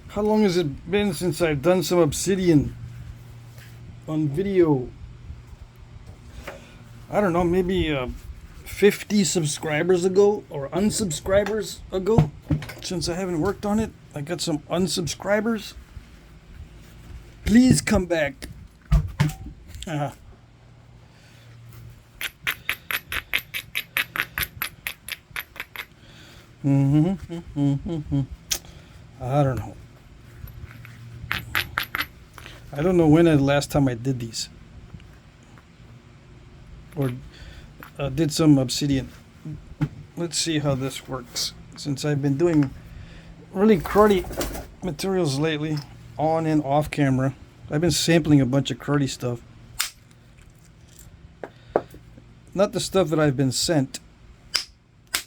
How long has it been since I've done some Obsidian on video? I don't know, maybe 50 subscribers ago or unsubscribers ago. Since I haven't worked on it, I got some unsubscribers. Please come back. Uh, I don't know. I don't know when the last time I did these. Or did some Obsidian. Let's see how this works. Since I've been doing really cruddy materials lately, on and off camera. I've been sampling a bunch of cruddy stuff. Not the stuff that I've been sent.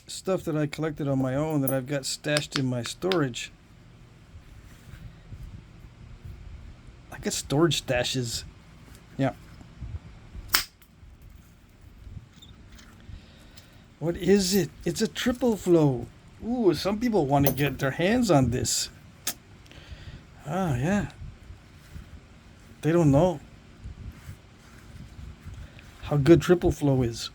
Stuff that I collected on my own that I've got stashed in my storage. I got storage stashes. Yeah. What is it? It's a triple flow. Ooh, some people want to get their hands on this. Ah, yeah. They don't know how good triple flow is.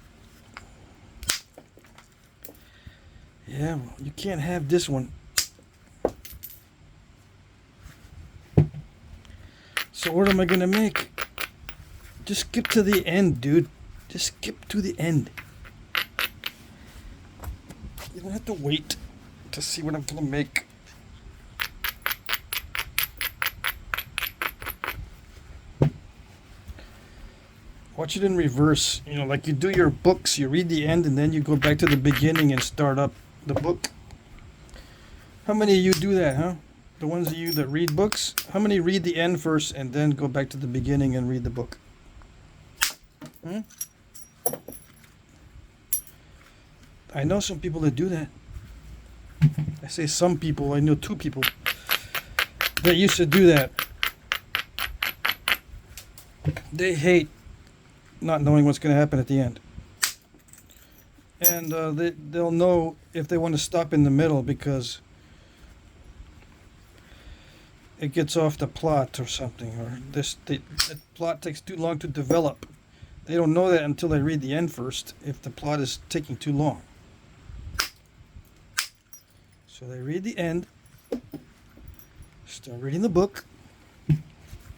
Yeah, well, you can't have this one. So what am I gonna make? Just skip to the end, dude. Just skip to the end. You don't have to wait to see what I'm gonna make. Watch it in reverse. You know, like you do your books, you read the end and then you go back to the beginning and start up the book. How many of you do that, huh? The ones of you that read books? How many read the end first and then go back to the beginning and read the book? Hmm? I know some people that do that. I say some people, I know two people that used to do that. They hate not knowing what's going to happen at the end. And they'll know if they want to stop in the middle because it gets off the plot or something, or the plot takes too long to develop. They don't know that until they read the end first, if the plot is taking too long. So they read the end, start reading the book,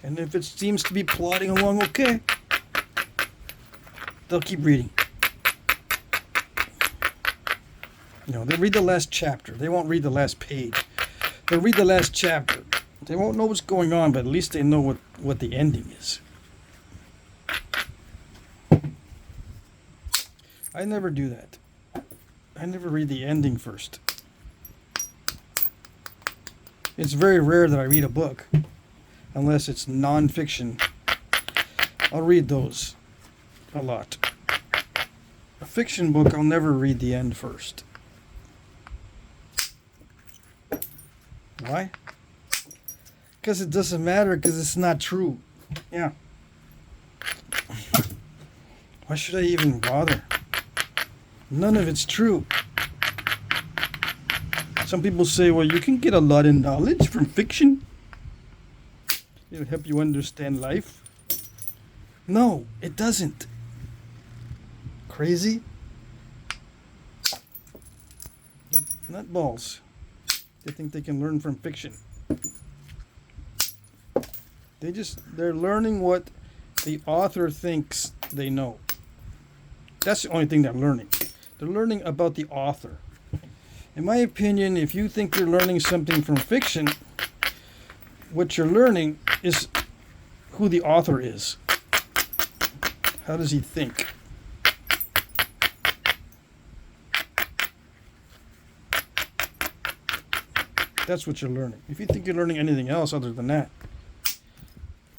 and if it seems to be plodding along okay, they'll keep reading. You know, they read the last chapter. They won't read the last page. They'll read the last chapter. They won't know what's going on, but at least they know what the ending is. I never do that. I never read the ending first. It's very rare that I read a book, unless it's non-fiction. I'll read those a lot. A fiction book, I'll never read the end first. Why? Because it doesn't matter, because it's not true. Yeah. Why should I even bother? None of it's true. Some people say, well, you can get a lot of knowledge from fiction. It'll help you understand life. No, it doesn't. Crazy? Nutballs. They think they can learn from fiction. They're learning what the author thinks they know. That's the only thing they're learning. They're learning about the author. In my opinion, if you think you're learning something from fiction, what you're learning is who the author is. How does he think? That's what you're learning. If you think you're learning anything else other than that,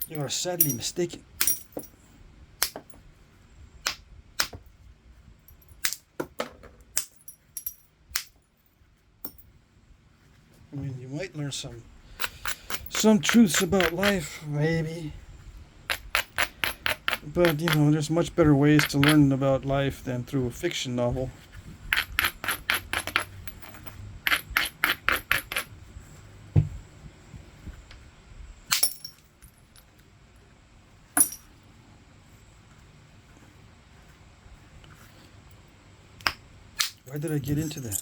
you are sadly mistaken. I mean, you might learn some truths about life, maybe. But, you know, there's much better ways to learn about life than through a fiction novel. Why did I get into that?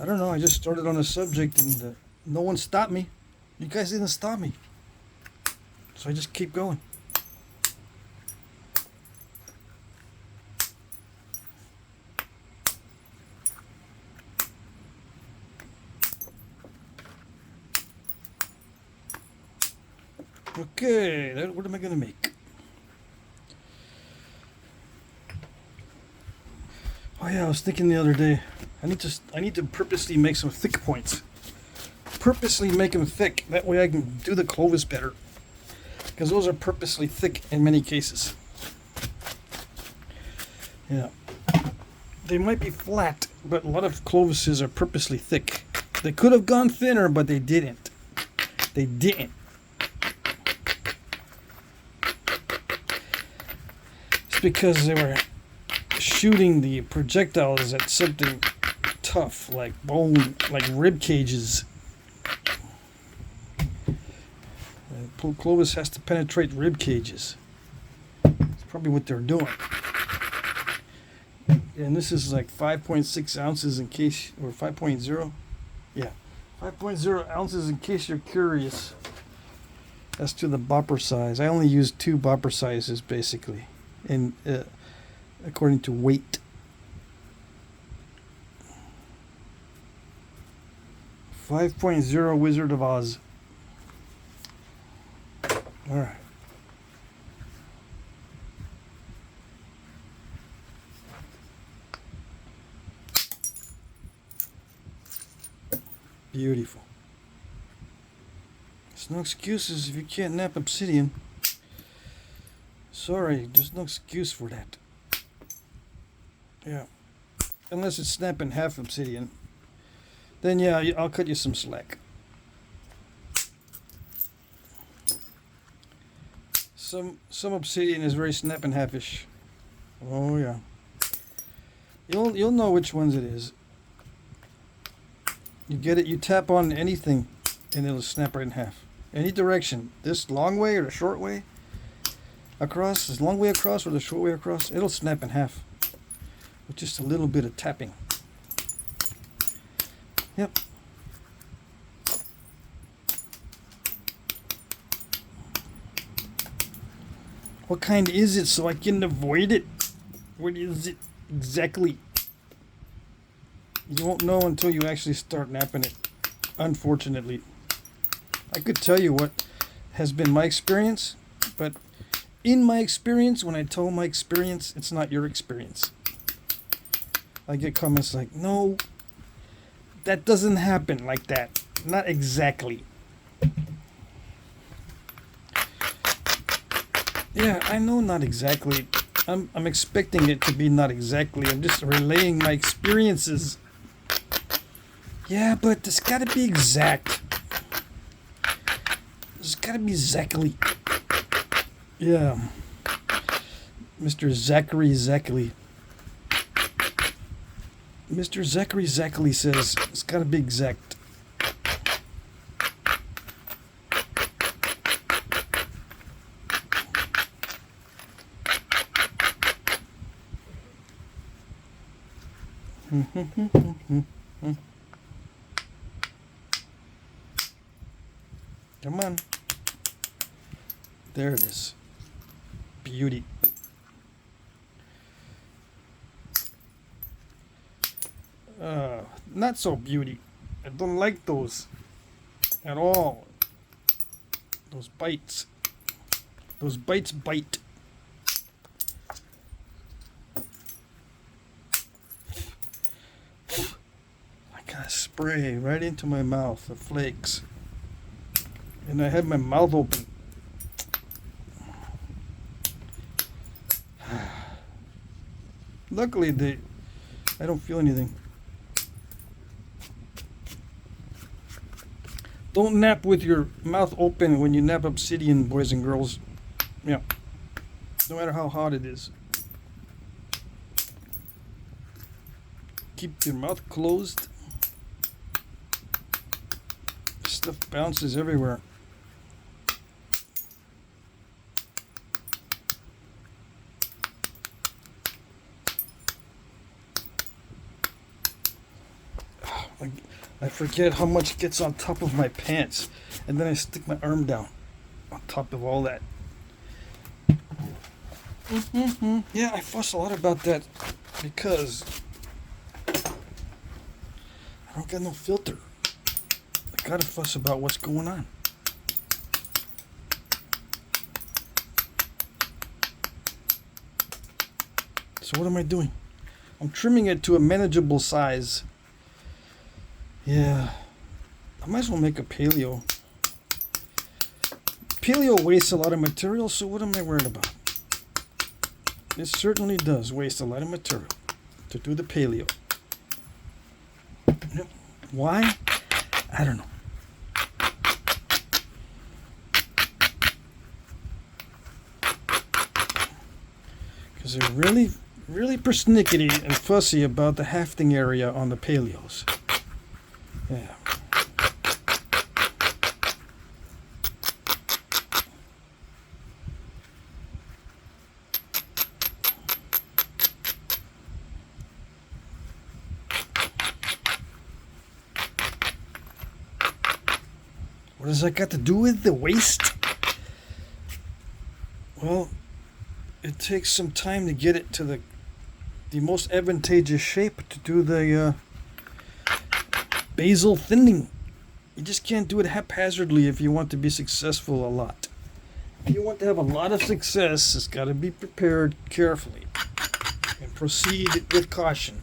I don't know. I just started on a subject and no one stopped me. You guys didn't stop me. So I just keep going. Okay, what am I going to make? Oh yeah, I was thinking the other day, I need to purposely make some thick points. Purposely make them thick. That way I can do the Clovis better. Because those are purposely thick in many cases. Yeah. They might be flat, but a lot of Clovises are purposely thick. They could have gone thinner, but they didn't. They didn't. It's because they were shooting the projectiles at something tough, like bone, like rib cages. Clovis has to penetrate rib cages. That's probably what they're doing. And this is like 5.6 ounces in case, or 5.0. Yeah, 5.0 ounces in case you're curious as to the bopper size. I only use 2 bopper sizes basically, and according to weight. 5.0 Wizard of Oz. All right. Beautiful. There's no excuses if you can't nap obsidian. Sorry, there's no excuse for that. Yeah. Unless it's snapping half obsidian. Then yeah, I'll cut you some slack. Some obsidian is very snap and halfish. Oh yeah. You'll know which ones it is. You get it, you tap on anything and it'll snap right in half. Any direction. This long way or the short way across, this long way across or the short way across, it'll snap in half. With just a little bit of tapping. Yep. What kind is it so I can avoid it? What is it exactly? You won't know until you actually start napping it, unfortunately. I could tell you what has been my experience, but in my experience, when I tell my experience, it's not your experience. I get comments like, no, that doesn't happen like that. Not exactly. Yeah, I know not exactly. I'm expecting it to be not exactly. I'm just relaying my experiences. Yeah, but it's gotta be exact. It's gotta be exactly. Yeah. Mr. Zachary Zackley. Mr. Zachary Zackley says it's gotta be exact. Come on. There it is. Beauty. Not so beauty. I don't like those at all. Those bites. Those bites bite. I got spray right into my mouth, the flakes. And I had my mouth open. Luckily, I don't feel anything. Don't nap with your mouth open when you nap obsidian, boys and girls. Yeah. No matter how hot it is. Keep your mouth closed. Stuff bounces everywhere. I forget how much gets on top of my pants, and then I stick my arm down on top of all that. Yeah, I fuss a lot about that because I don't got no filter. I gotta fuss about what's going on. So what am I doing? I'm trimming it to a manageable size. Yeah, I might as well make a paleo. Paleo wastes a lot of material, so what am I worried about? It certainly does waste a lot of material to do the paleo. Why? I don't know. Because they're really persnickety and fussy about the hafting area on the paleos. Yeah. What does that got to do with the waste? Well, it takes some time to get it to the most advantageous shape to do the basal thinning. You just can't do it haphazardly if you want to be successful a lot. If you want to have a lot of success, it's got to be prepared carefully and proceed with caution.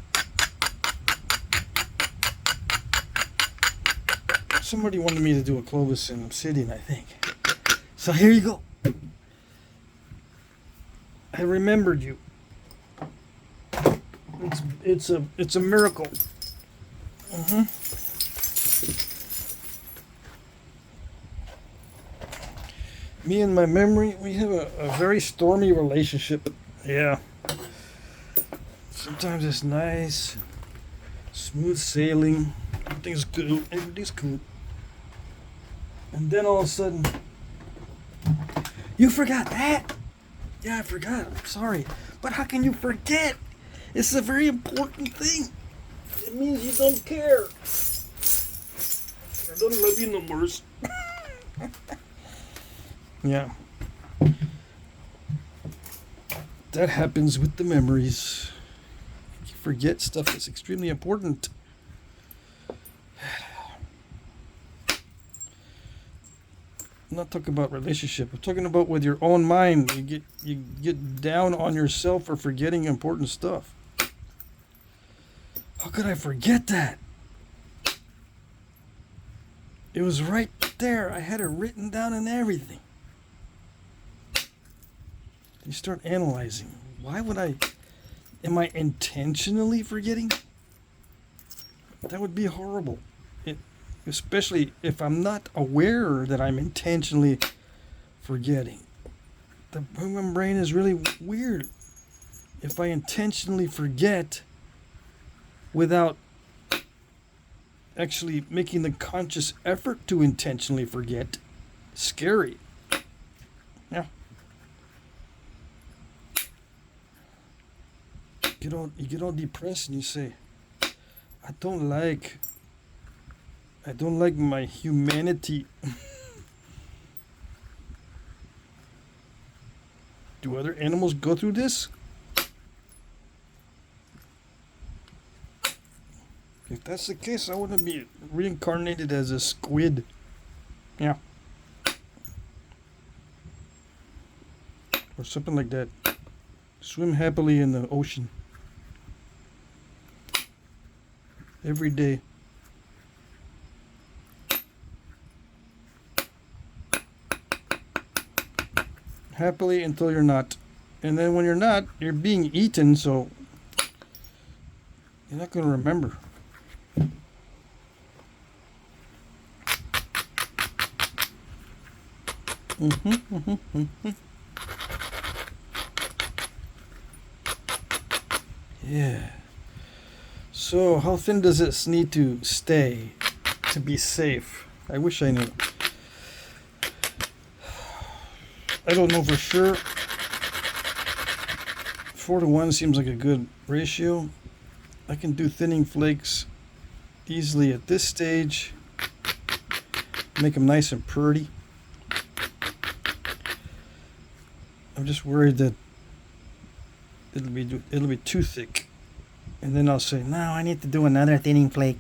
Somebody wanted me to do a Clovis in Obsidian, I think. So here you go. I remembered you. It's a miracle. Me and my memory, we have a very stormy relationship. Yeah. Sometimes it's nice, smooth sailing, everything's good, everything's cool. And then all of a sudden, you forgot that? Yeah, I forgot. I'm sorry. But how can you forget? It's a very important thing. It means you don't care. I don't love you no more. Yeah. That happens with the memories. You forget stuff that's extremely important. I'm not talking about relationship. I'm talking about with your own mind. You get down on yourself for forgetting important stuff. How could I forget that? It was right there. I had it written down and everything. You start analyzing. Why would I? Am I intentionally forgetting? That would be horrible. Especially if I'm not aware that I'm intentionally forgetting. The human brain is really weird. If I intentionally forget without actually making the conscious effort to intentionally forget, scary. Yeah. You get all depressed and you say, I don't like my humanity. Do other animals go through this? If that's the case, I want to be reincarnated as a squid. Yeah. Or something like that. Swim happily in the ocean. Every day. Happily until you're not. And then when you're not, you're being eaten, so you're not going to remember. Yeah. So, how thin does this need to stay to be safe? I wish I knew. I don't know for sure. 4:1 seems like a good ratio. I can do thinning flakes easily at this stage. Make them nice and pretty. I'm just worried that it'll be too thick, and then I'll say, no, I need to do another thinning flake.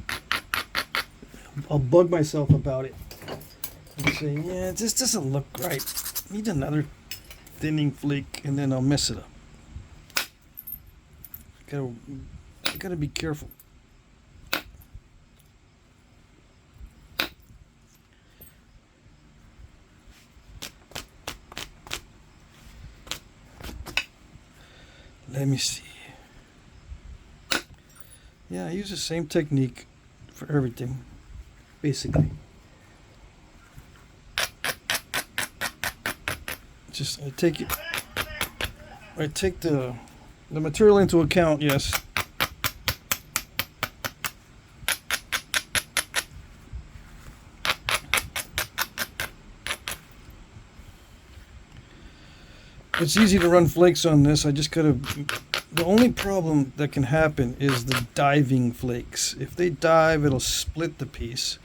I'll bug myself about it and say, yeah, this doesn't look right. Need another thinning flake, and then I'll mess it up. I gotta be careful. Let me see. Yeah, I use the same technique for everything, basically. Just I take the material into account, yes. It's easy to run flakes on this. I just gotta. The only problem that can happen is the diving flakes. If they dive, it'll split the piece.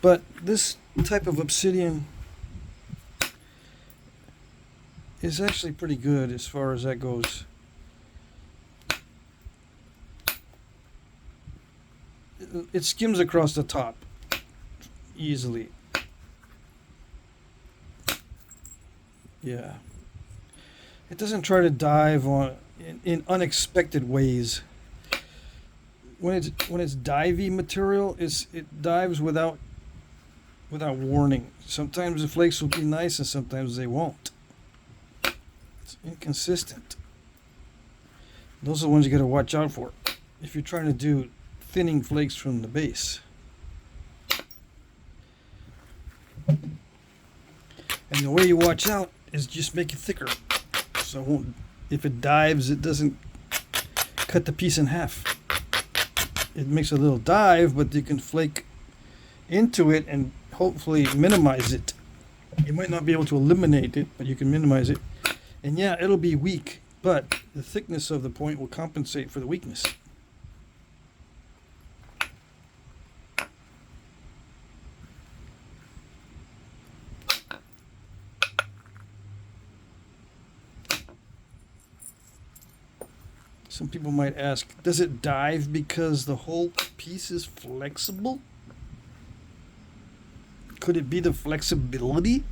But this type of obsidian is actually pretty good as far as that goes. It skims across the top easily. Yeah. It doesn't try to dive on in unexpected ways. When it's divey material, it dives without warning. Sometimes the flakes will be nice and sometimes they won't. It's inconsistent. Those are the ones you got to watch out for if you're trying to do thinning flakes from the base. And the way you watch out is just make it thicker. So it won't, if it dives, it doesn't cut the piece in half. It makes a little dive, but you can flake into it and hopefully minimize it. You might not be able to eliminate it, but you can minimize it. And yeah, it'll be weak, but the thickness of the point will compensate for the weakness. Some people might ask, does it dive because the whole piece is flexible? Could it be the flexibility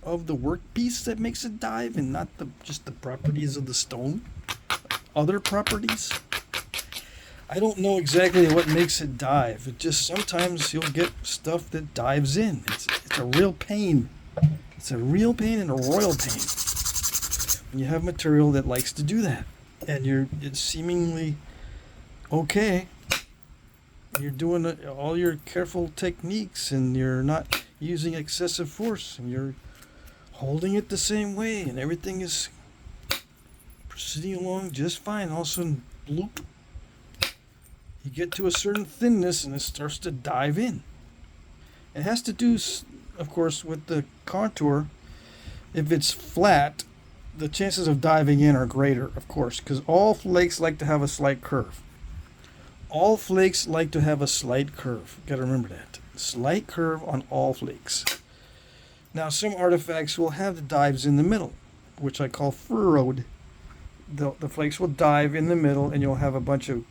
of the workpiece that makes it dive and not just the properties of the stone? Other properties? I don't know exactly what makes it dive. It just sometimes you'll get stuff that dives in. It's a real pain. It's a real pain and a royal pain when you have material that likes to do that. And it's seemingly okay. You're doing all your careful techniques and you're not using excessive force and you're holding it the same way and everything is proceeding along just fine. All of a sudden, bloop, you get to a certain thinness and it starts to dive in. It has to do, of course, with the contour. If it's flat, the chances of diving in are greater, of course, because all flakes like to have a slight curve. All flakes like to have a slight curve. Got to remember that. Slight curve on all flakes. Now, some artifacts will have the dives in the middle, which I call furrowed. The flakes will dive in the middle, and you'll have a bunch of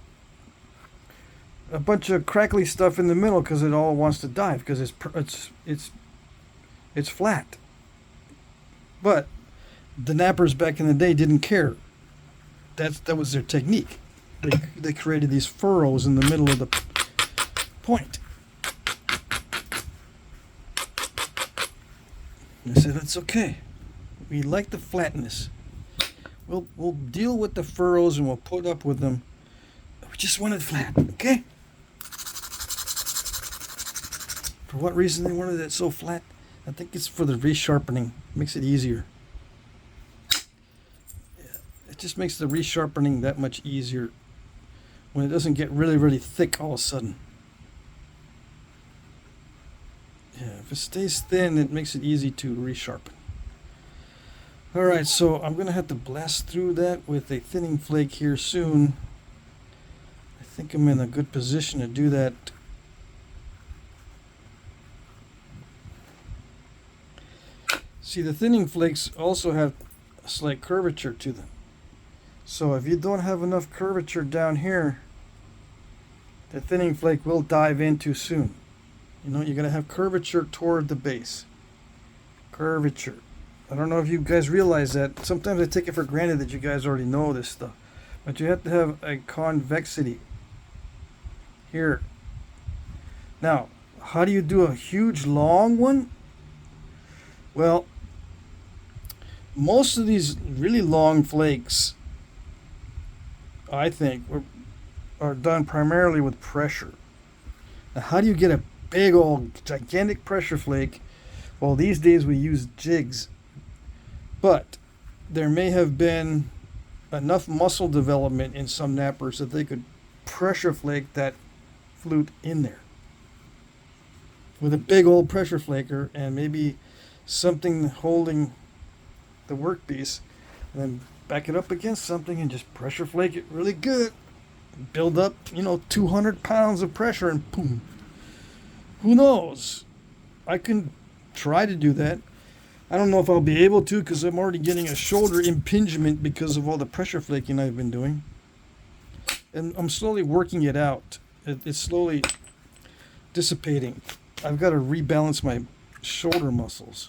crackly stuff in the middle because it all wants to dive because it's flat. But the knappers back in the day didn't care. That was their technique. They created these furrows in the middle of the point. And I said, that's okay. We like the flatness. We'll deal with the furrows and we'll put up with them. We just want it flat, okay? For what reason they wanted it so flat? I think it's for the resharpening. Makes it easier. It just makes the resharpening that much easier when it doesn't get really, really thick all of a sudden. Yeah, if it stays thin, it makes it easy to resharpen. Alright, so I'm going to have to blast through that with a thinning flake here soon. I think I'm in a good position to do that See, the thinning flakes also have a slight curvature to them. So if you don't have enough curvature down here, the thinning flake will dive in too soon. You know, you're going to have curvature toward the base. Curvature. I don't know if you guys realize that. Sometimes I take it for granted that you guys already know this stuff. But you have to have a convexity here. Now, how do you do a huge long one? Well, most of these really long flakes, I think, are done primarily with pressure. Now, how do you get a big old gigantic pressure flake? Well, these days we use jigs, but there may have been enough muscle development in some nappers that they could pressure flake that flute in there with a big old pressure flaker and maybe something holding the workpiece, and then back it up against something and just pressure flake it really good. Build up, 200 pounds of pressure and boom. Who knows? I can try to do that. I don't know if I'll be able to because I'm already getting a shoulder impingement because of all the pressure flaking I've been doing. And I'm slowly working it out. It's slowly dissipating. I've got to rebalance my shoulder muscles.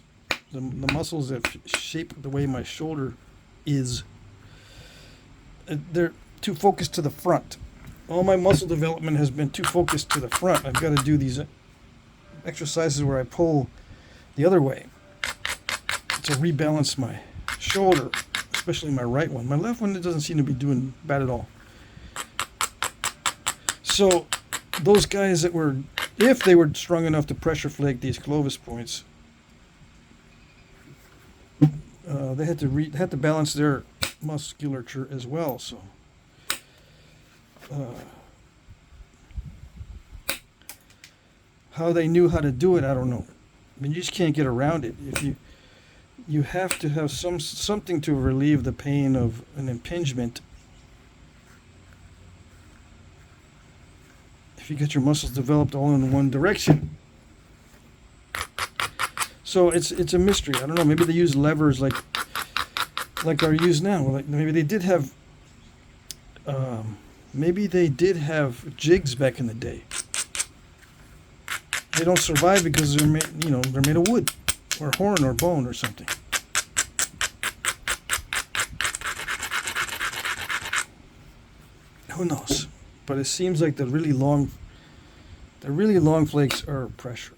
The muscles that shape the way my shoulder is. They're too focused to the front. All my muscle development has been too focused to the front. I've got to do these exercises where I pull the other way to rebalance my shoulder, especially my right one. My left one, it doesn't seem to be doing bad at all. So those guys that were, if they were strong enough to pressure flake these Clovis points, they had to balance their musculature as well. So how they knew how to do it, I don't know. I mean, you just can't get around it. If you have to have something to relieve the pain of an impingement. If you get your muscles developed all in one direction. So it's a mystery. I don't know. Maybe they use levers like are used now. Like maybe they did have jigs back in the day. They don't survive because they're made of wood or horn or bone or something. Who knows? But it seems like the really long flakes are pressure.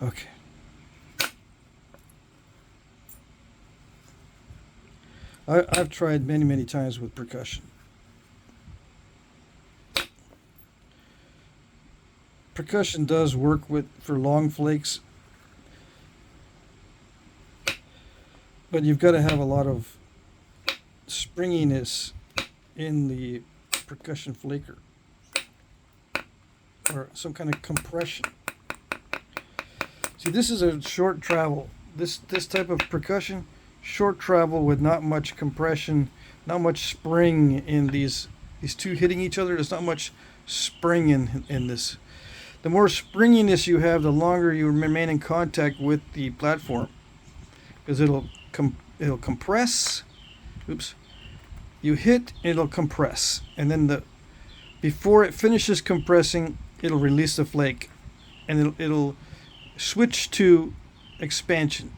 Okay. I've tried many times with percussion. Percussion does work for long flakes, but you've got to have a lot of springiness in the percussion flaker or some kind of compression. See, this is a short travel. This type of percussion, short travel with not much compression, not much spring in these two hitting each other. There's not much spring in this. The more springiness you have, the longer you remain in contact with the platform, because it'll compress. Oops. You hit, it'll compress, and then before it finishes compressing, it'll release the flake, and it'll switch to expansion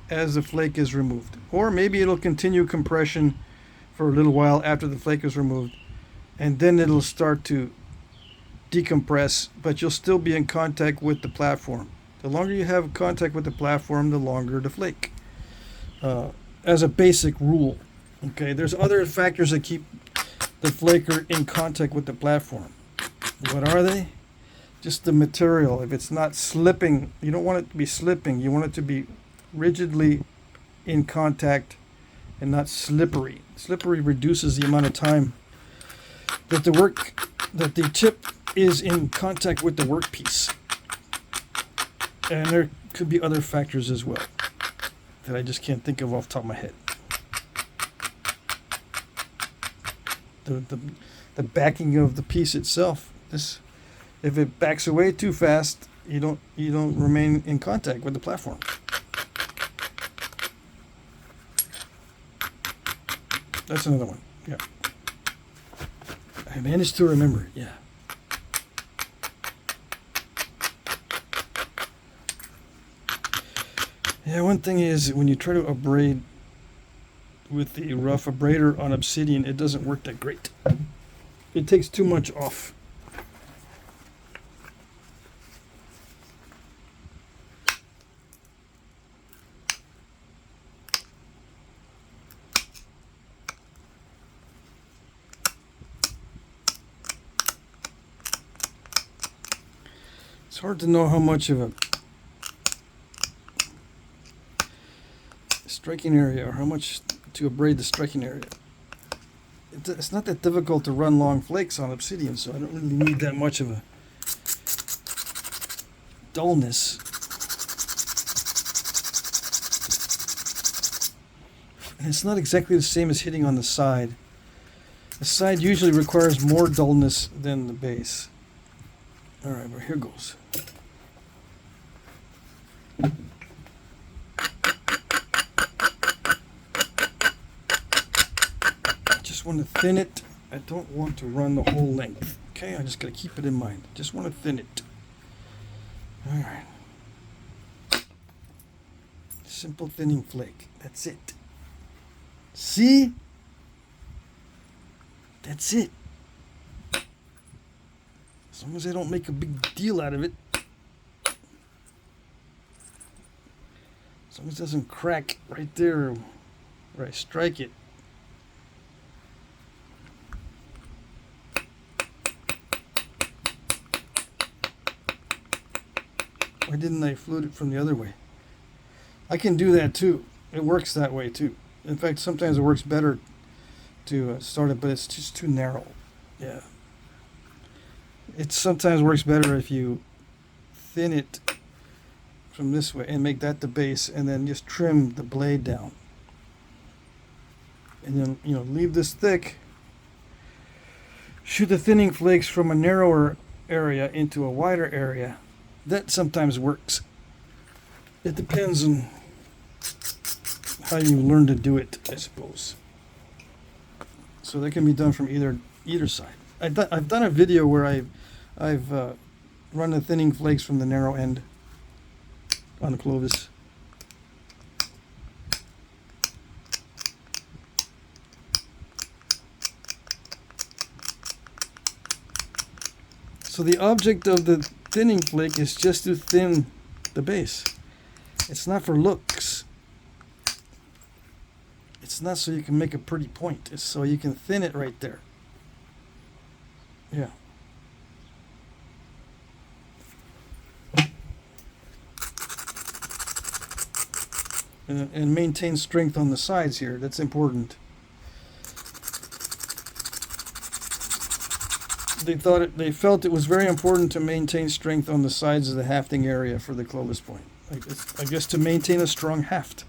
as the flake is removed. Or maybe it'll continue compression for a little while after the flake is removed, and then it'll start to decompress, but you'll still be in contact with the platform. The longer you have contact with the platform, the longer the flake. As a basic rule. Okay, there's other factors that keep the flaker in contact with the platform. What are they? Just the material. If it's not slipping, you don't want it to be slipping. You want it to be rigidly in contact and not slippery. Slippery reduces the amount of time that the tip is in contact with the workpiece. And there could be other factors as well that I just can't think of off the top of my head. The backing of the piece itself. If it backs away too fast, you don't remain in contact with the platform. That's another one. Yeah. I managed to remember it. Yeah. Yeah, one thing is when you try to abrade with the rough abrader on Obsidian, it doesn't work that great. It takes too much off. It's hard to know how much of a striking area or how much to abrade the striking area. It's not that difficult to run long flakes on Obsidian, so I don't really need that much of a dullness. And it's not exactly the same as hitting on the side. The side usually requires more dullness than the base. Alright, well, here goes. I just want to thin it. I don't want to run the whole length. Okay, I just got to keep it in mind. Just want to thin it. Alright. Simple thinning flake. That's it. See? That's it. As long as I don't make a big deal out of it. As long as it doesn't crack right there where I strike it. Why didn't I flute it from the other way? I can do that too. It works that way too. In fact, sometimes it works better to start it, but it's just too narrow. Yeah. It sometimes works better if you thin it from this way and make that the base and then just trim the blade down. And then, you know, leave this thick. Shoot the thinning flakes from a narrower area into a wider area. That sometimes works. It depends on how you learn to do it, I suppose. So that can be done from either side. I've done a video where I've run the thinning flakes from the narrow end on the Clovis. So the object of the thinning flake is just to thin the base. It's not for looks. It's not so you can make a pretty point. It's so you can thin it right there. Yeah. And maintain strength on the sides here. That's important. They felt it was very important to maintain strength on the sides of the hafting area for the Clovis point. I guess to maintain a strong haft.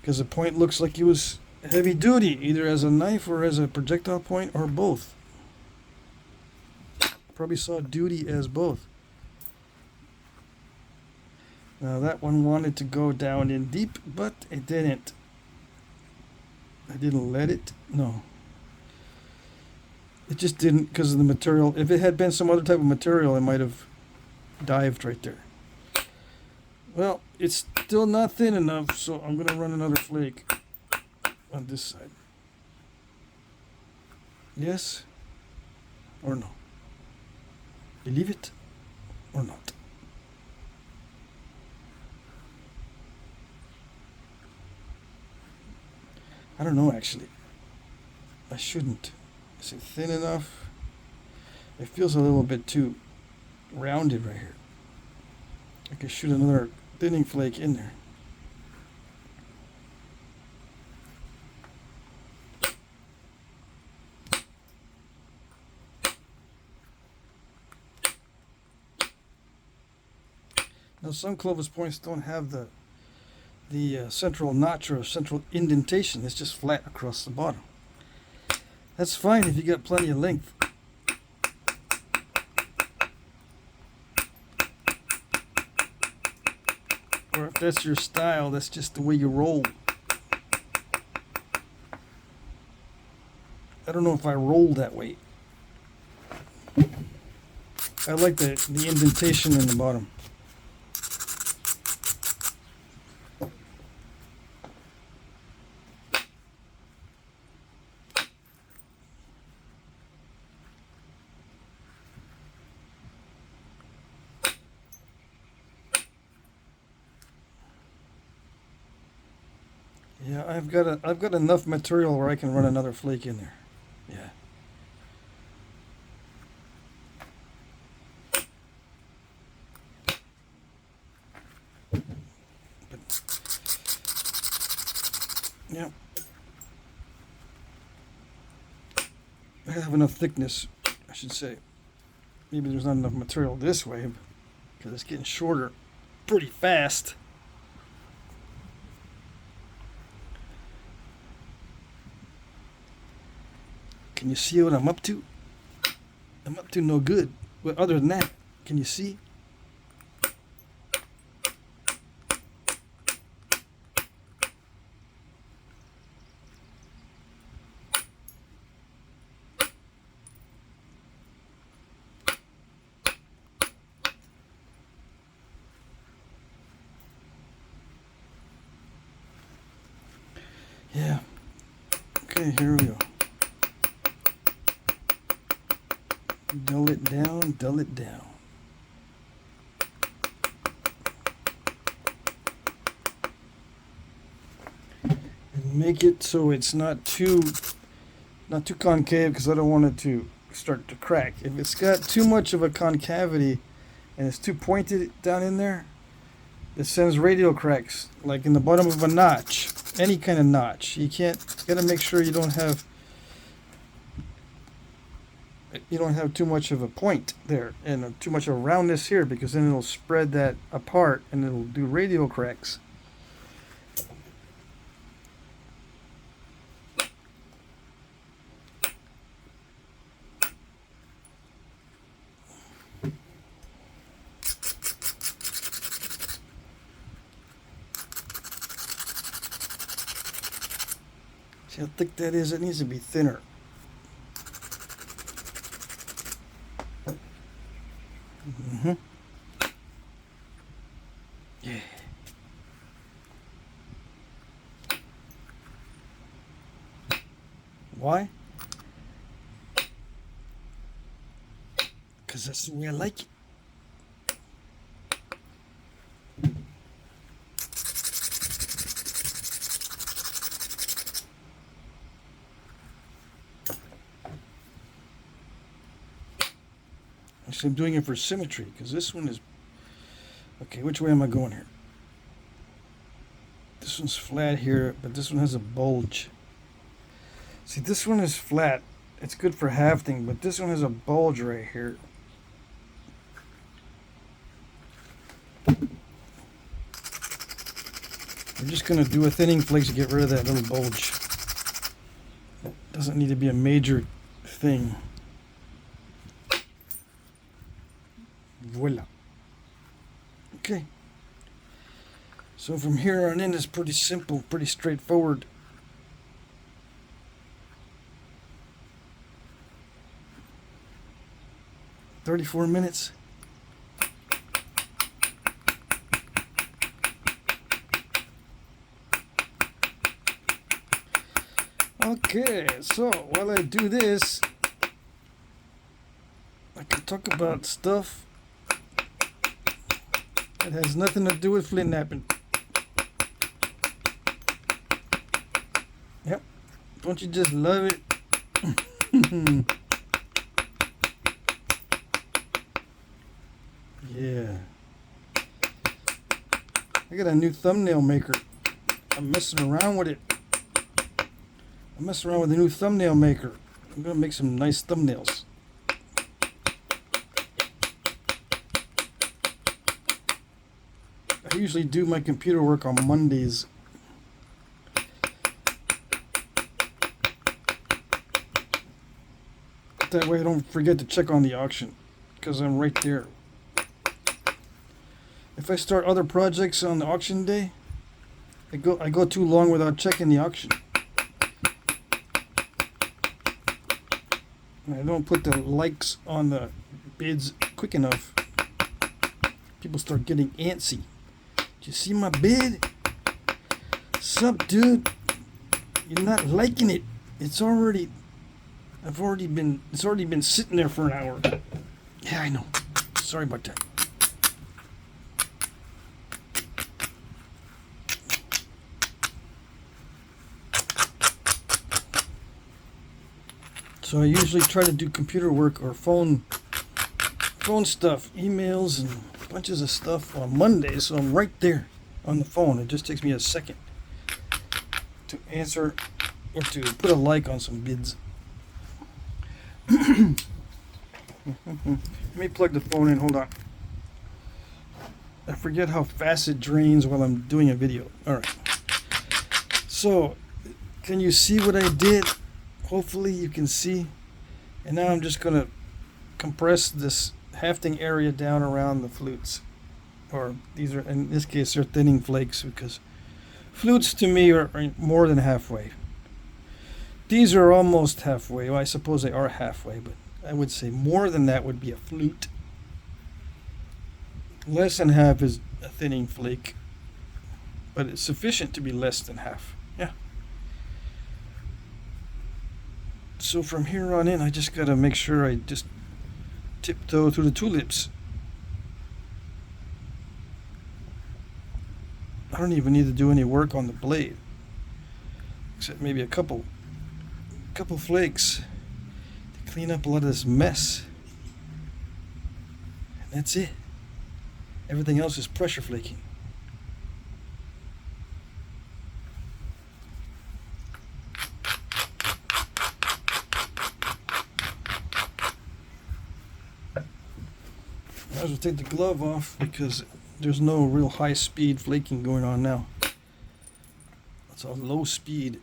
Because the point looks like it was heavy duty, either as a knife or as a projectile point, or both. Probably saw duty as both. Now that one wanted to go down in deep, but it didn't. I didn't let it. No. It just didn't because of the material. If it had been some other type of material, it might have dived right there. Well, it's still not thin enough, so I'm going to run another flake on this side. Yes or no? Believe it or not? I don't know, actually. I shouldn't. Is it thin enough? It feels a little bit too rounded right here. I could shoot another thinning flake in there. Now some Clovis points don't have the central notch or central indentation. It's just flat across the bottom. That's fine if you got plenty of length. Or if that's your style, that's just the way you roll. I don't know if I roll that way. I like the indentation in the bottom. Yeah, I've got enough material where I can run another flake in there. Yeah. Yeah. I have enough thickness, I should say. Maybe there's not enough material this way because it's getting shorter pretty fast. Can you see what I'm up to? I'm up to no good. But other than that, can you see? Yeah. Okay, here we go. Dull it down, dull it down. And make it so it's not too concave because I don't want it to start to crack. If it's got too much of a concavity and it's too pointed down in there, it sends radial cracks, like in the bottom of a notch, any kind of notch. You gotta make sure you don't have too much of a point there and too much of a roundness here, because then it'll spread that apart and it'll do radial cracks. See how thick that is? It needs to be thinner. Mm-hmm. Yeah. Why? Because that's the way I like it. Actually, I'm doing it for symmetry, because this one is... Okay, which way am I going here? This one's flat here, but this one has a bulge. See, this one is flat. It's good for hafting, but this one has a bulge right here. I'm just going to do a thinning flake to get rid of that little bulge. It doesn't need to be a major thing. Voila. Okay. So from here on in, it's pretty simple, pretty straightforward. "34 minutes. Okay, so while I do this, I can talk about stuff that has nothing to do with Flintknapping. Yep. Don't you just love it? Yeah. I got a new thumbnail maker. I'm messing around with it. I'm messing around with a new thumbnail maker. I'm gonna make some nice thumbnails. I usually do my computer work on Mondays. That way I don't forget to check on the auction, because I'm right there. if I start other projects on the auction day, I go too long without checking the auction. And I don't put the likes on the bids quick enough. People start getting antsy. Did you see my bid? Sup, dude? You're not liking it. It's already been sitting there for an hour. Yeah, I know. Sorry about that. So I usually try to do computer work or phone stuff, emails and bunches of stuff on Monday, so I'm right there on the phone. It just takes me a second to answer or to put a like on some bids. Let me plug the phone in, hold on. I forget how fast it drains while I'm doing a video. Alright. So, can you see what I did? Hopefully you can see. And now I'm just going to compress this hafting area down around the flutes. Or these are, in this case, they're thinning flakes because flutes to me are more than halfway. These are almost halfway. Well, I suppose they are halfway, but I would say more than that would be a flute. Less than half is a thinning flake, but it's sufficient to be less than half. Yeah. So from here on in, I just gotta make sure I just tiptoe through the tulips. I don't even need to do any work on the blade, except maybe a couple flakes to clean up a lot of this mess. And that's it. Everything else is pressure flaking. Might as well take the glove off because there's no real high speed flaking going on now. It's all low speed.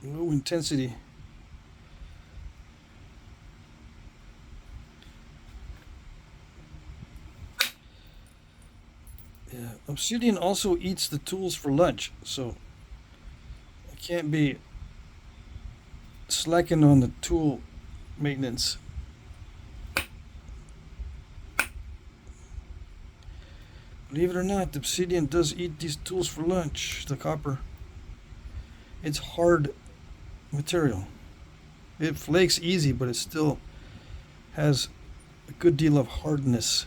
Low intensity. Yeah, Obsidian also eats the tools for lunch, so I can't be slacking on the tool maintenance. Believe it or not, Obsidian does eat these tools for lunch, the copper. It's hard material. It flakes easy, but it still has a good deal of hardness.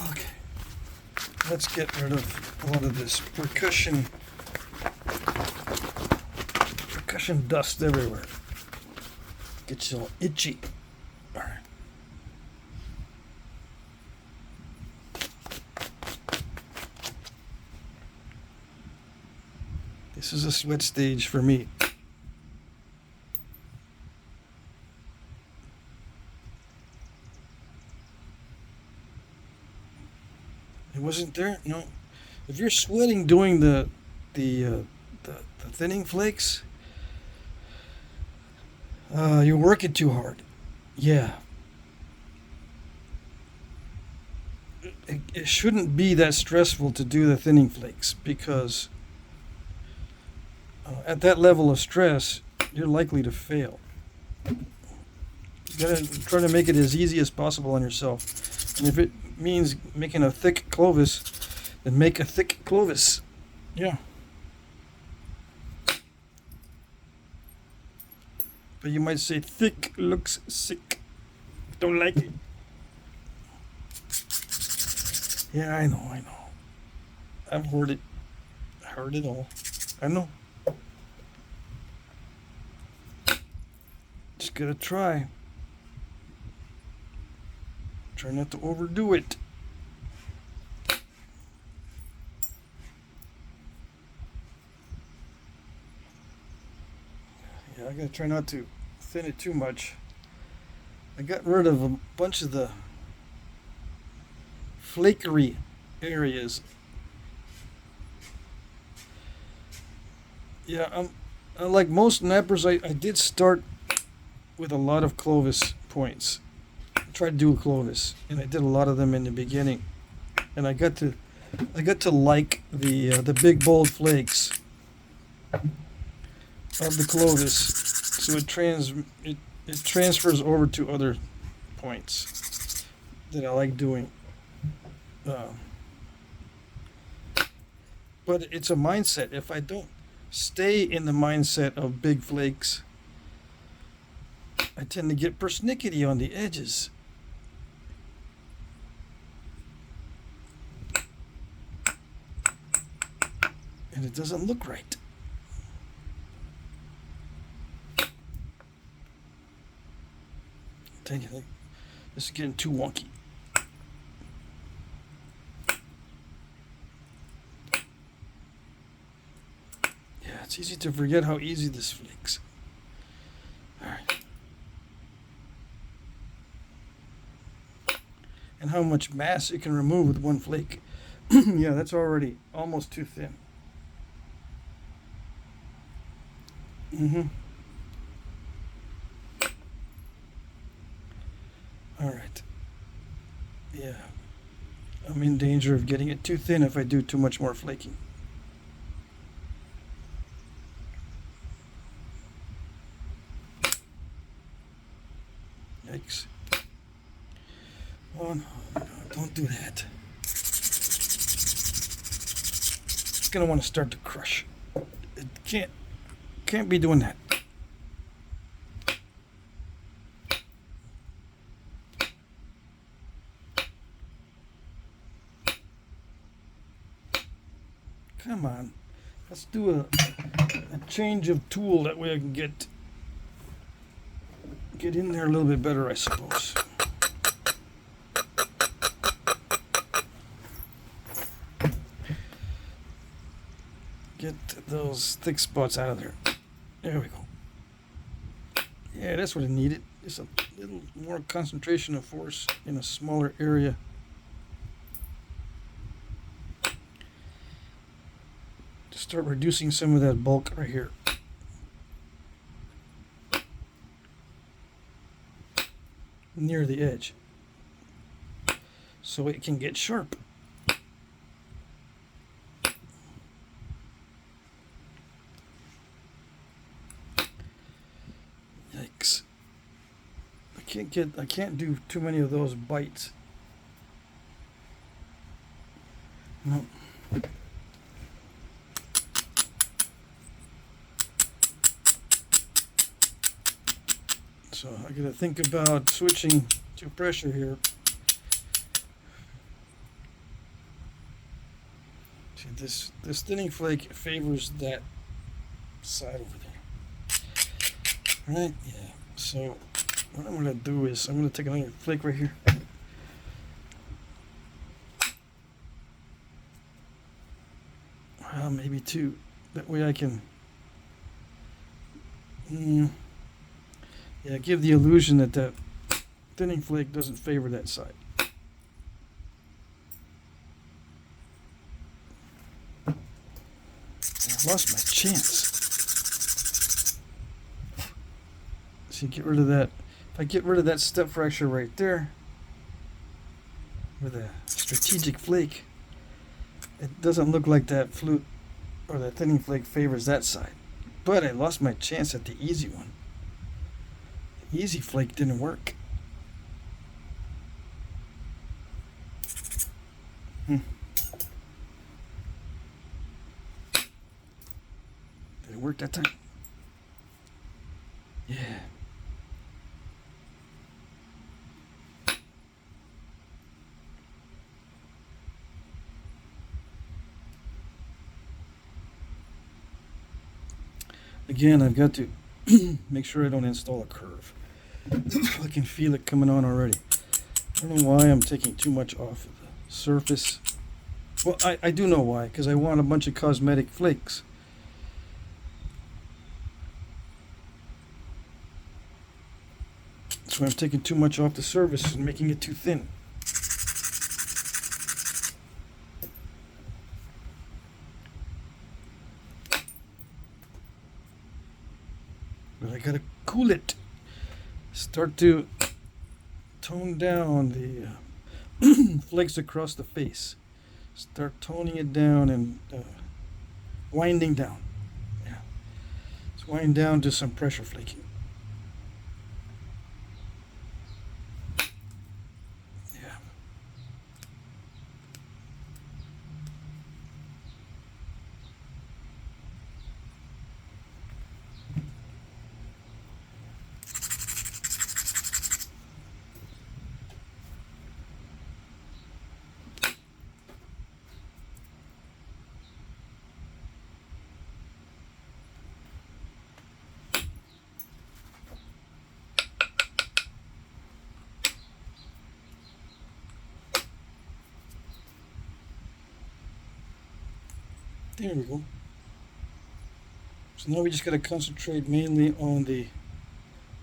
Okay, let's get rid of a lot of this percussion dust everywhere. Get you all itchy. All right. This is a sweat stage for me. It wasn't there? No. If you're sweating doing the thinning flakes, you're working too hard. Yeah. It shouldn't be that stressful to do the thinning flakes because at that level of stress, you're likely to fail. You gotta try to make it as easy as possible on yourself. And if it means making a thick Clovis, then make a thick Clovis. Yeah. But you might say thick looks sick. Don't like it. Yeah, I know. I've heard it. I heard it all. I know. Just gotta try. Try not to overdo it. Yeah, I gotta try not to thin it too much. I got rid of a bunch of the flakery areas. Yeah, like most nappers, I did start with a lot of Clovis points. I tried to do a Clovis, and I did a lot of them in the beginning, and I got to like the big bold flakes of the Clovis, so it transfers over to other points that I like doing. Uh, but it's a mindset. If I don't stay in the mindset of big flakes, I tend to get persnickety on the edges. And it doesn't look right. Dang it, this is getting too wonky. Yeah, it's easy to forget how easy this flakes. Alright. And how much mass you can remove with one flake. Yeah, that's already almost too thin. Alright. Yeah. I'm in danger of getting it too thin if I do too much more flaking. Yikes. Oh no, don't do that. It's gonna want to start to crush. It can't be doing that. Come on, let's do a change of tool. That way I can get in there a little bit better, I suppose. Get those thick spots out of there. There we go. Yeah, that's what I needed. Just a little more concentration of force in a smaller area. To start reducing some of that bulk right here. Near the edge. So it can get sharp. Yikes. I can't do too many of those bites. No. So I gotta think about switching to pressure here. See, this thinning flake favors that side over there. Right? Yeah. So what I'm gonna do is I'm gonna take another flake right here. Well, maybe two. That way I can. Yeah, give the illusion that that thinning flake doesn't favor that side. I lost my chance. See, get rid of that. If I get rid of that step fracture right there with a strategic flake, it doesn't look like that flute or that thinning flake favors that side. But I lost my chance at the easy one. The easy flake didn't work. Did it work that time? Yeah. Again, I've got to make sure I don't install a curve. I can feel it coming on already. I don't know why I'm taking too much off of the surface. Well, I do know why, because I want a bunch of cosmetic flakes. So I'm taking too much off the surface and making it too thin. I gotta cool it. Start to tone down the flakes across the face. Start toning it down and winding down. Yeah, let's wind down to some pressure flaking. Yeah. There we go. So now we just got to concentrate mainly on the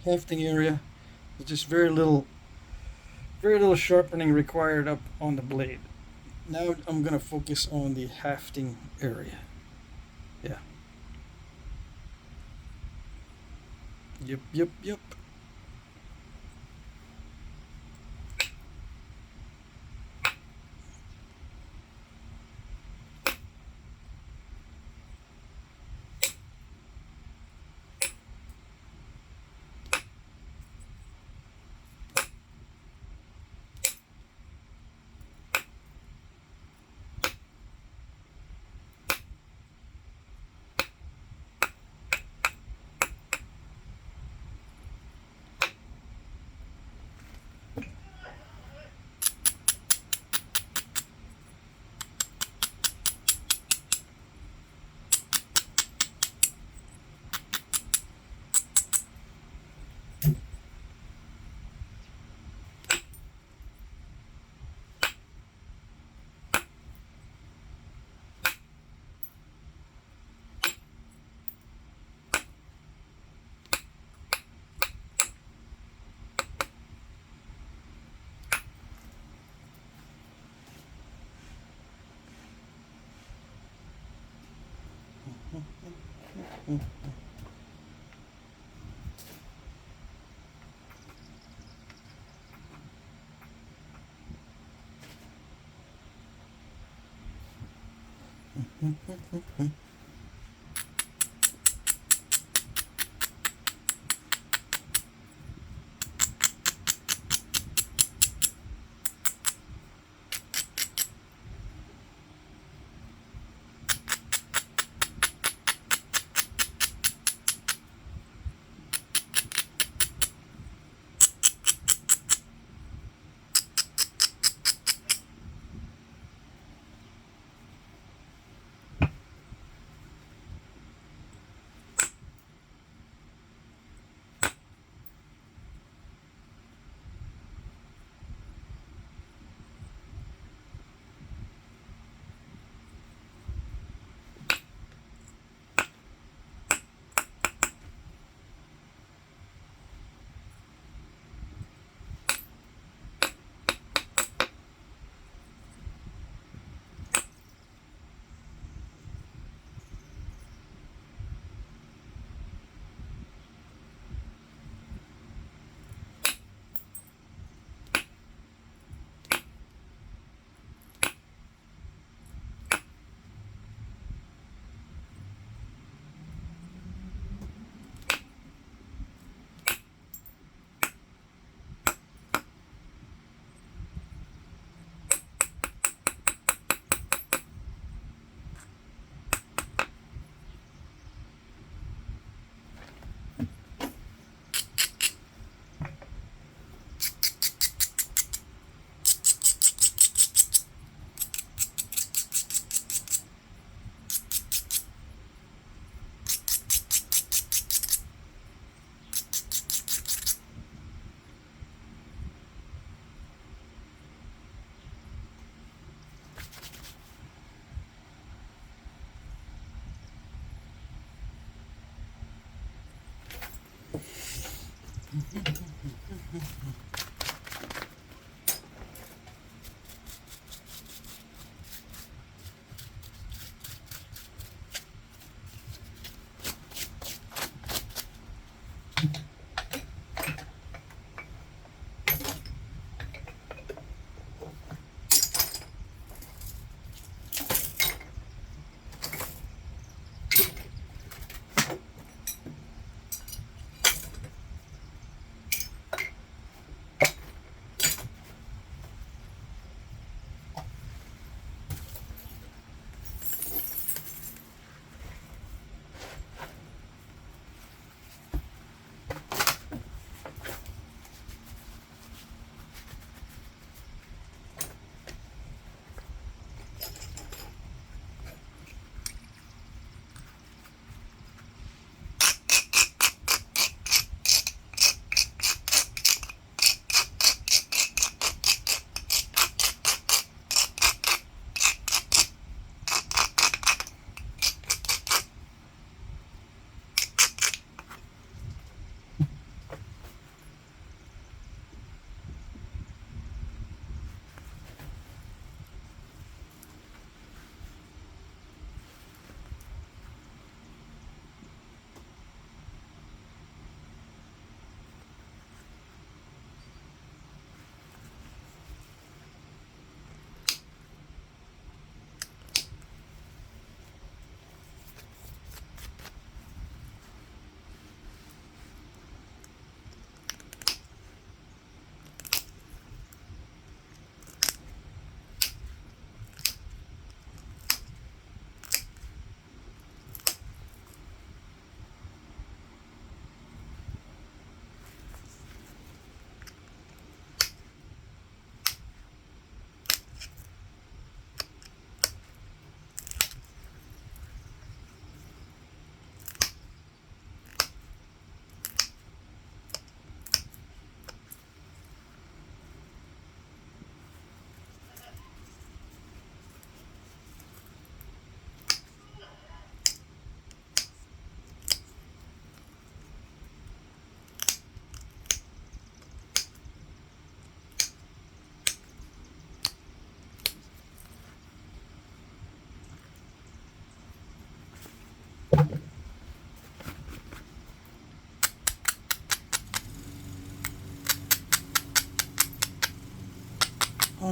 hefting area. There's just very little sharpening required up on the blade. Now I'm going to focus on the hafting area. Yeah. Yep.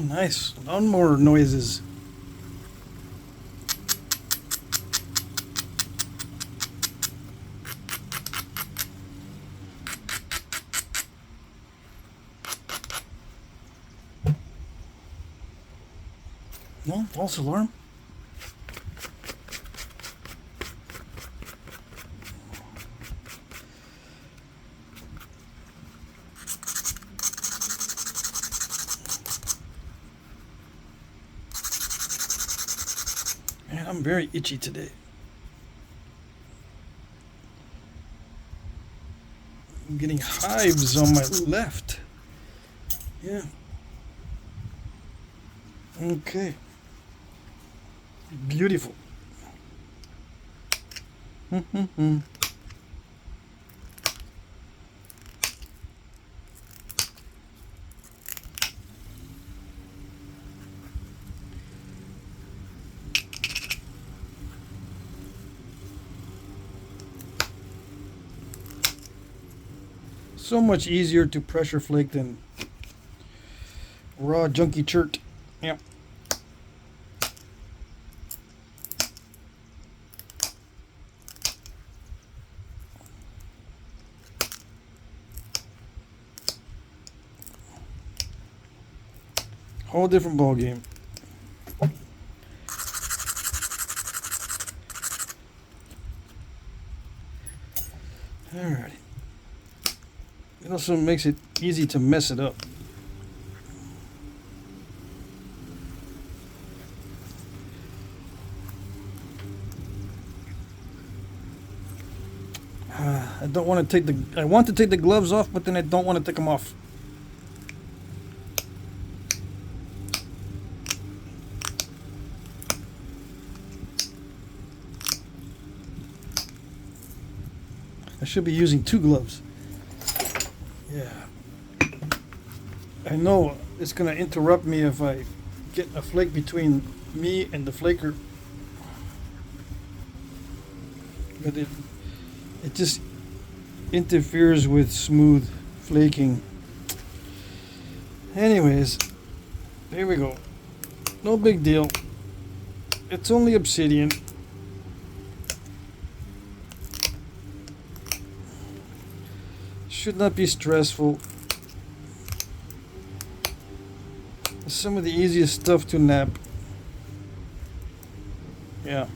nice. Lawnmower noises. No, false alarm. Man, I'm very itchy today. I'm getting hives on my left. Yeah. Okay. Beautiful. So much easier to pressure flake than raw junky chert. Yep. Whole different ball game. Alrighty. It also makes it easy to mess it up. I don't want to take the. I want to take the gloves off, but then I don't want to take them off. I should be using 2 gloves. Yeah. I know it's going to interrupt me if I get a flake between me and the flaker. But it just interferes with smooth flaking. Anyways, here we go. No big deal. It's only Obsidian. Should not be stressful. Some of the easiest stuff to nap. Yeah.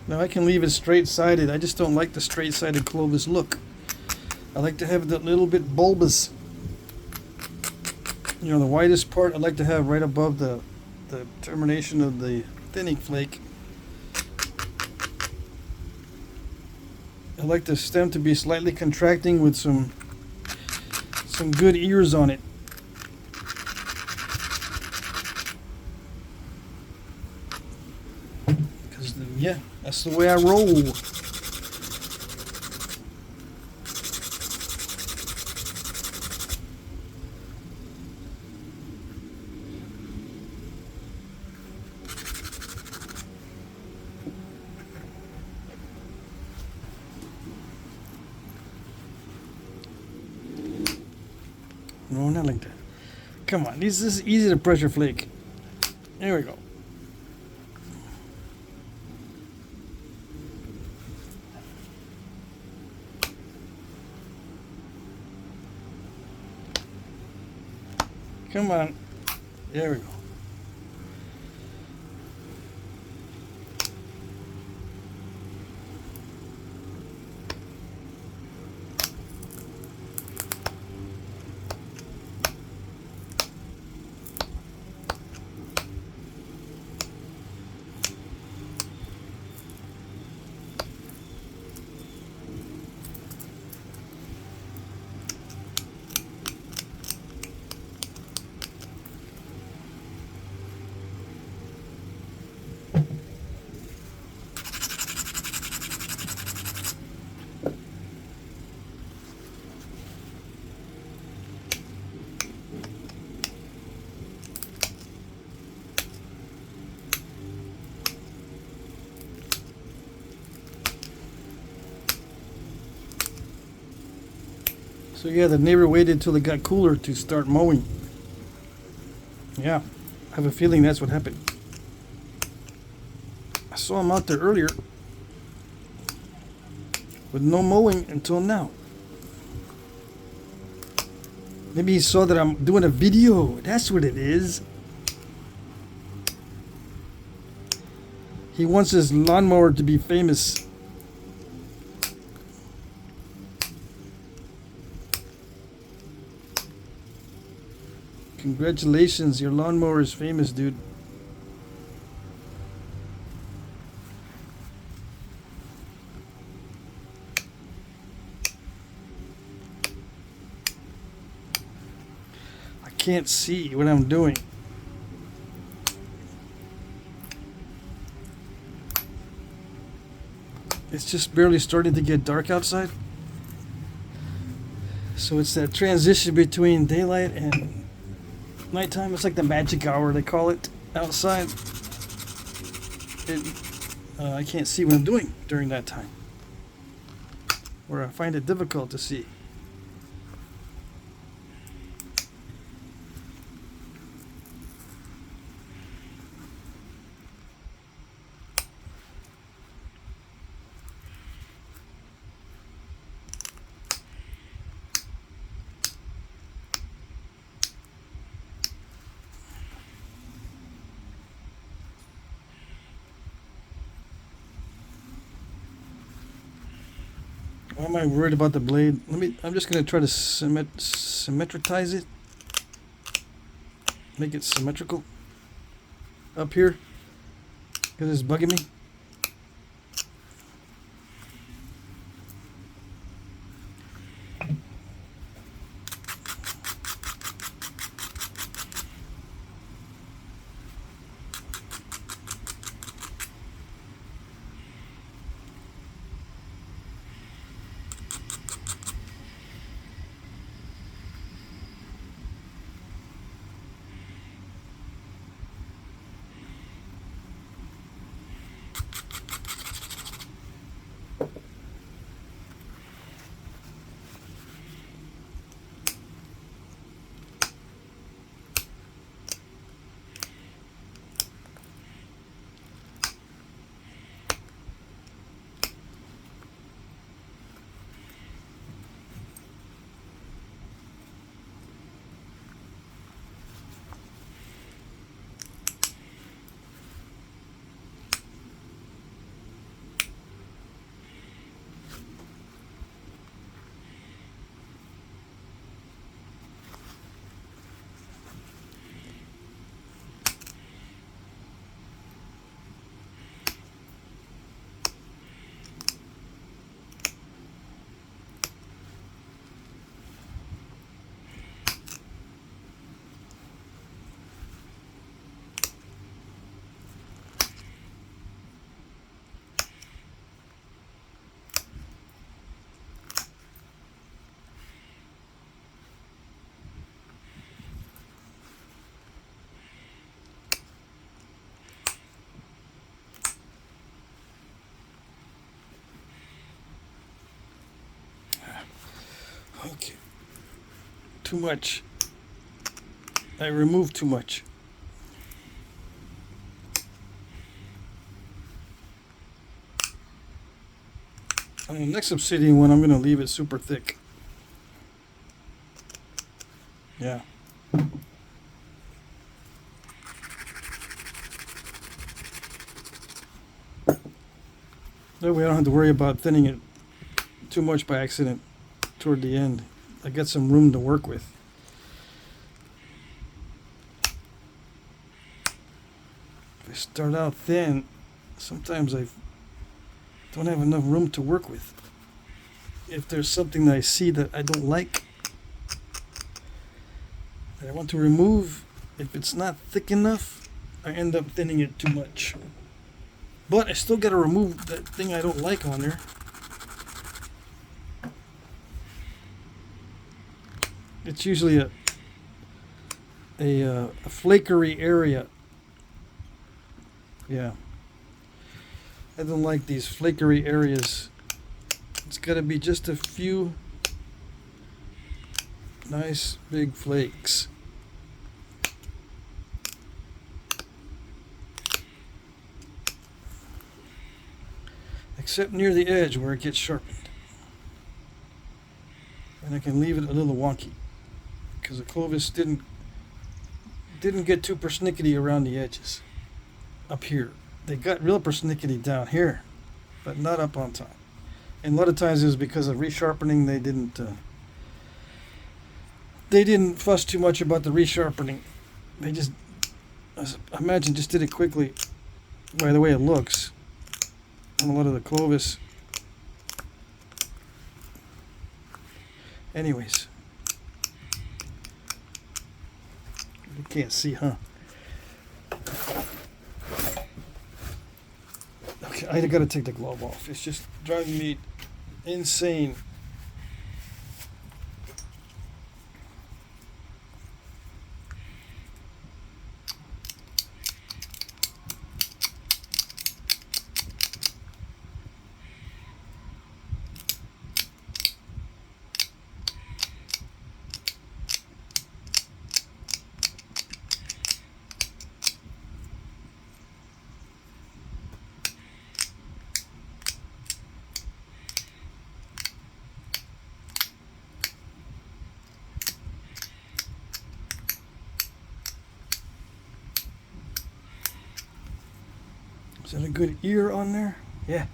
Now I can leave it straight-sided. I just don't like the straight-sided Clovis look. I like to have that little bit bulbous. You know, the widest part I like to have right above the termination of the thinning flake. I like the stem to be slightly contracting with some good ears on it. Because yeah, that's the way I roll. No, not like that. Come on, this is easy to pressure flake. There we go. Come on. There we go. So yeah, the neighbor waited till it got cooler to start mowing. Yeah, I have a feeling that's what happened. I saw him out there earlier with no mowing until now. Maybe he saw that I'm doing a video. That's what it is. He wants his lawnmower to be famous. Congratulations, your lawnmower is famous, dude. I can't see what I'm doing. It's just barely starting to get dark outside. So it's that transition between daylight and nighttime. It's like the magic hour, they call it, outside. I can't see what I'm doing during that time, or I find it difficult to see. Why am I worried about the blade? I'm just going to try to symmetritize it. Make it symmetrical up here, because it's bugging me. Okay. Too much. I removed too much. On the next Obsidian one, I'm going to leave it super thick. Yeah. That way I don't have to worry about thinning it too much by accident toward the end. I got some room to work with. If I start out thin, sometimes I don't have enough room to work with. If there's something that I see that I don't like, that I want to remove, if it's not thick enough, I end up thinning it too much. But I still got to remove that thing I don't like on there. It's usually a flakery area. Yeah. I don't like these flakery areas. It's got to be just a few Nice big flakes. Except near the edge where it gets sharpened. And I can leave it a little wonky because the Clovis didn't get too persnickety around the edges up here. They got real persnickety down here, but not up on top. And a lot of times it was because of resharpening. They didn't fuss too much about the resharpening. They just, I imagine, just did it quickly by the way it looks on a lot of the Clovis. Anyways, you can't see, huh? Okay, I gotta take the glove off. It's just driving me insane. Is that a good ear on there? Yeah.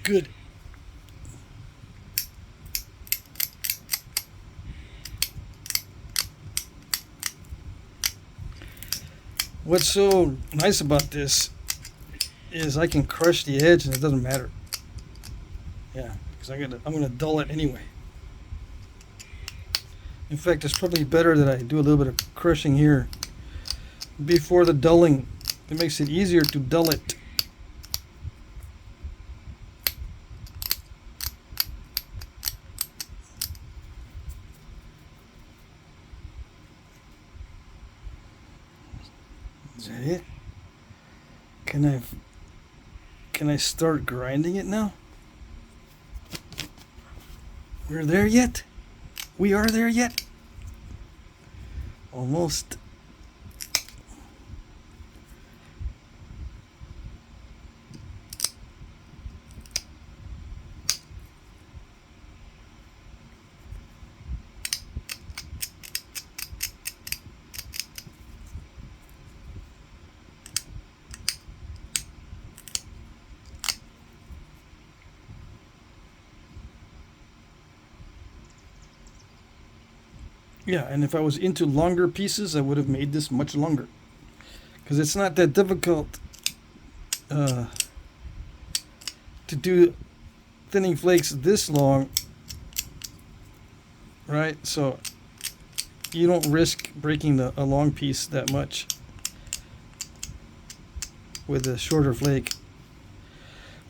Good. What's so nice about this is I can crush the edge and it doesn't matter. Yeah, because I'm gonna dull it anyway. In fact, it's probably better that I do a little bit of crushing here before the dulling. It makes it easier to dull it. Is that it? Can I start grinding it now? We're there yet? We are there yet? Almost. Yeah, and if I was into longer pieces, I would have made this much longer. Because it's not that difficult to do thinning flakes this long, right? So you don't risk breaking a long piece that much with a shorter flake.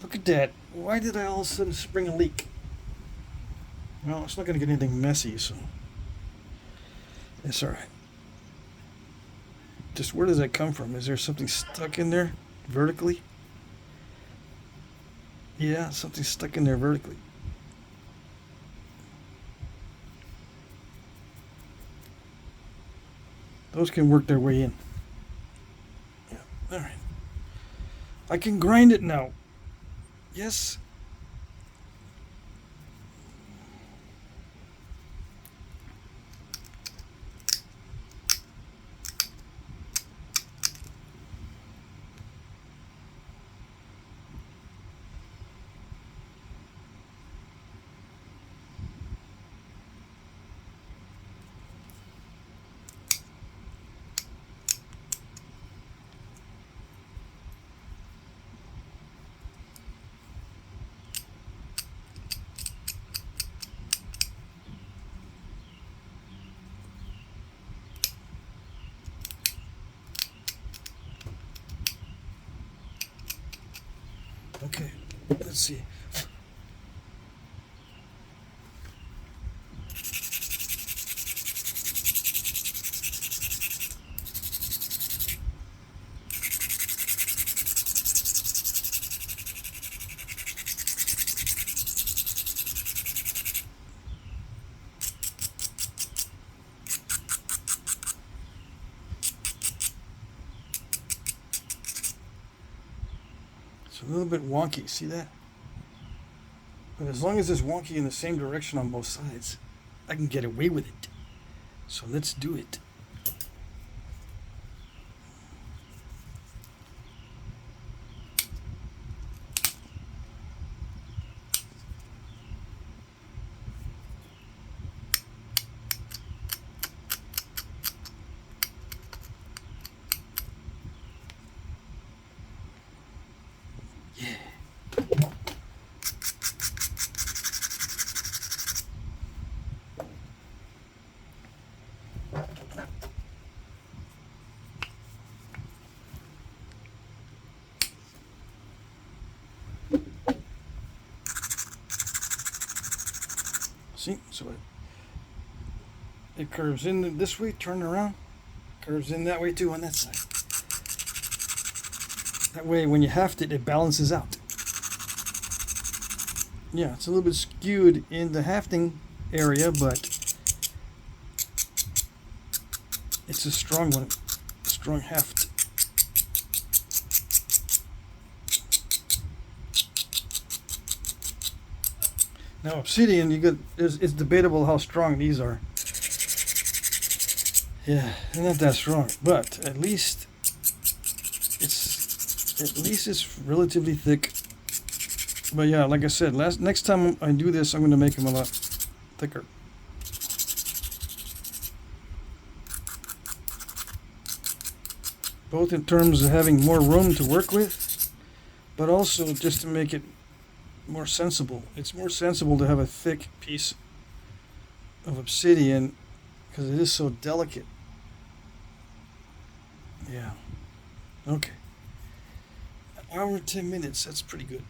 Look at that. Why did I all of a sudden spring a leak? Well, it's not going to get anything messy, so it's all right. Just where does that come from? Is there something stuck in there vertically? Yeah, something stuck in there vertically. Those can work their way in. Yeah, all right. I can grind it now. Yes. Okay, let's see. a little bit wonky, see that? But as long as it's wonky in the same direction on both sides, I can get away with it. So let's do it. See, so it curves in this way, turn around, curves in that way too on that side. That way when you heft it, it balances out. Yeah, it's a little bit skewed in the hafting area, but it's a strong one, a strong heft. Now Obsidian, it's debatable how strong these are. Yeah, they're not that strong, but at least it's relatively thick. But yeah, like I said, next time I do this, I'm going to make them a lot thicker. Both in terms of having more room to work with, but also just to make it more sensible. It's more sensible to have a thick piece of obsidian because it is so delicate. Yeah. Okay. An hour and 10 minutes. That's pretty good.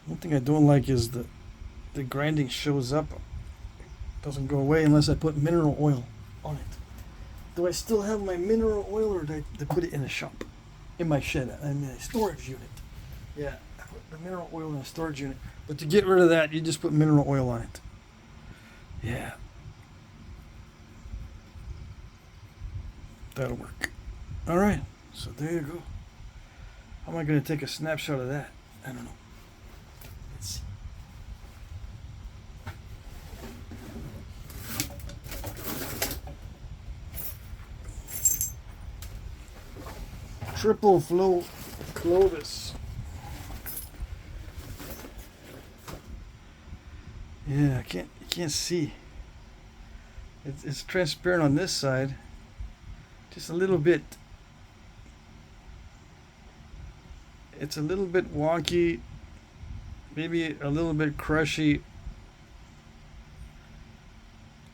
One thing I don't like is the grinding shows up. Doesn't go away unless I put mineral oil on it. Do I still have my mineral oil, or did I put it in a shop? In my shed, in a storage unit. Yeah, I put the mineral oil in a storage unit. But to get rid of that, you just put mineral oil on it. Yeah. That'll work. All right, so there you go. How am I going to take a snapshot of that? I don't know. Let's see. Triple flow Clovis. Yeah, you can't see. It's transparent on this side. Just a little bit. It's a little bit wonky, maybe a little bit crushy,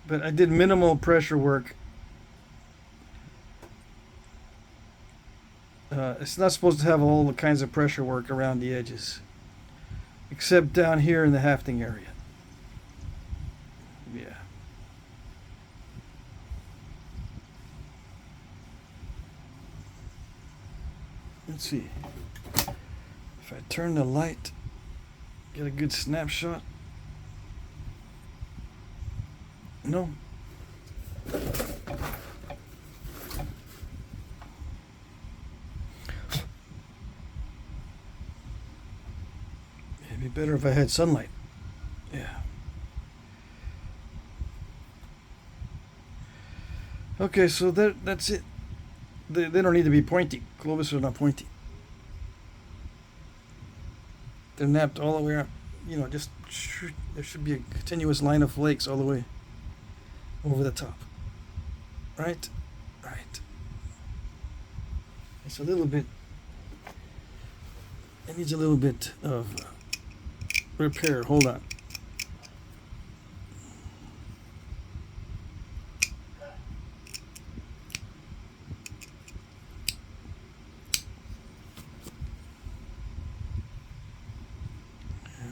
but I did minimal pressure work. It's not supposed to have all the kinds of pressure work around the edges, except down here in the hafting area. Yeah. Let's see. If I turn the light, get a good snapshot. No. It'd be better if I had sunlight. Yeah. Okay, so that's it. They don't need to be pointy. Clovis are not pointy. They're napped all the way up. You know, just there should be a continuous line of flakes all the way over the top. Right? Right. It's a little bit. It needs a little bit of repair. Hold on.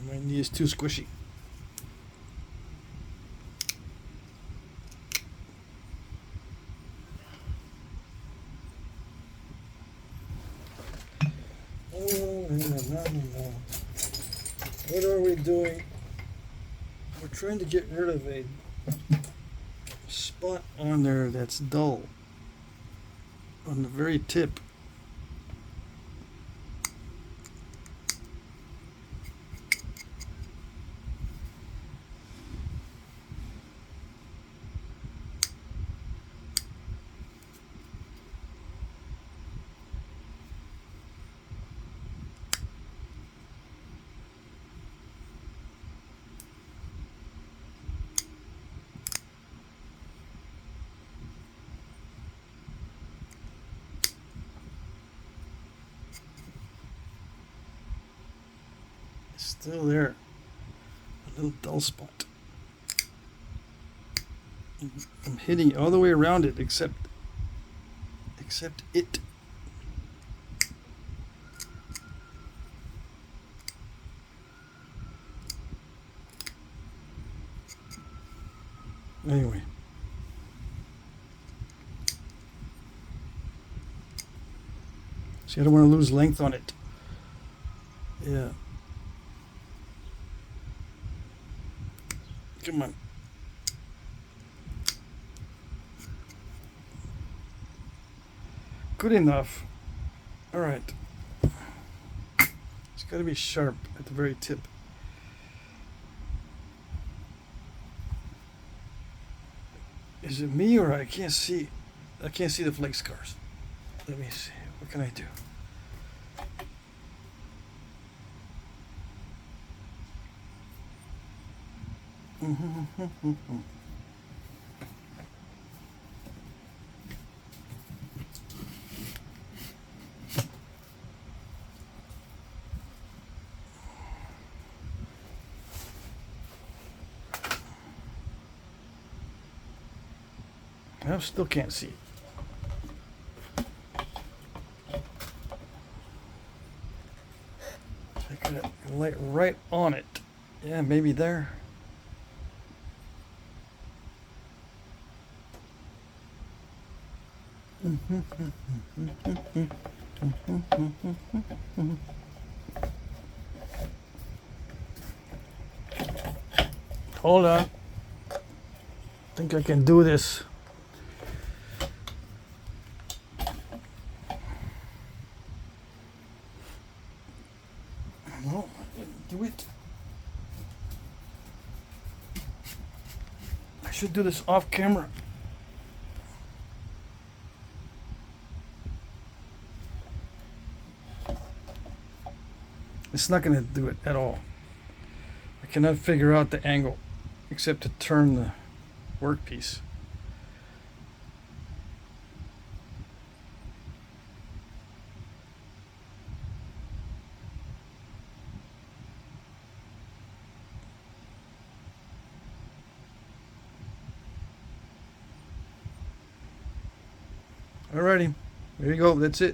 My knee is too squishy. What are we doing? We're trying to get rid of a spot on there that's dull on the very tip. It's still there. A little dull spot. I'm hitting all the way around it except it. Anyway. See, I don't want to lose length on it. Yeah. Come on. Good enough. All right. It's got to be sharp at the very tip. Is it me or I can't see? I can't see the flake scars. Let me see. What can I do? I still can't see it. I could light right on it. Yeah, maybe there. Hold on. I think I can do this. No, I didn't do it. I should do this off camera. It's not going to do it at all. I cannot figure out the angle except to turn the workpiece. Alrighty, there you go, that's it.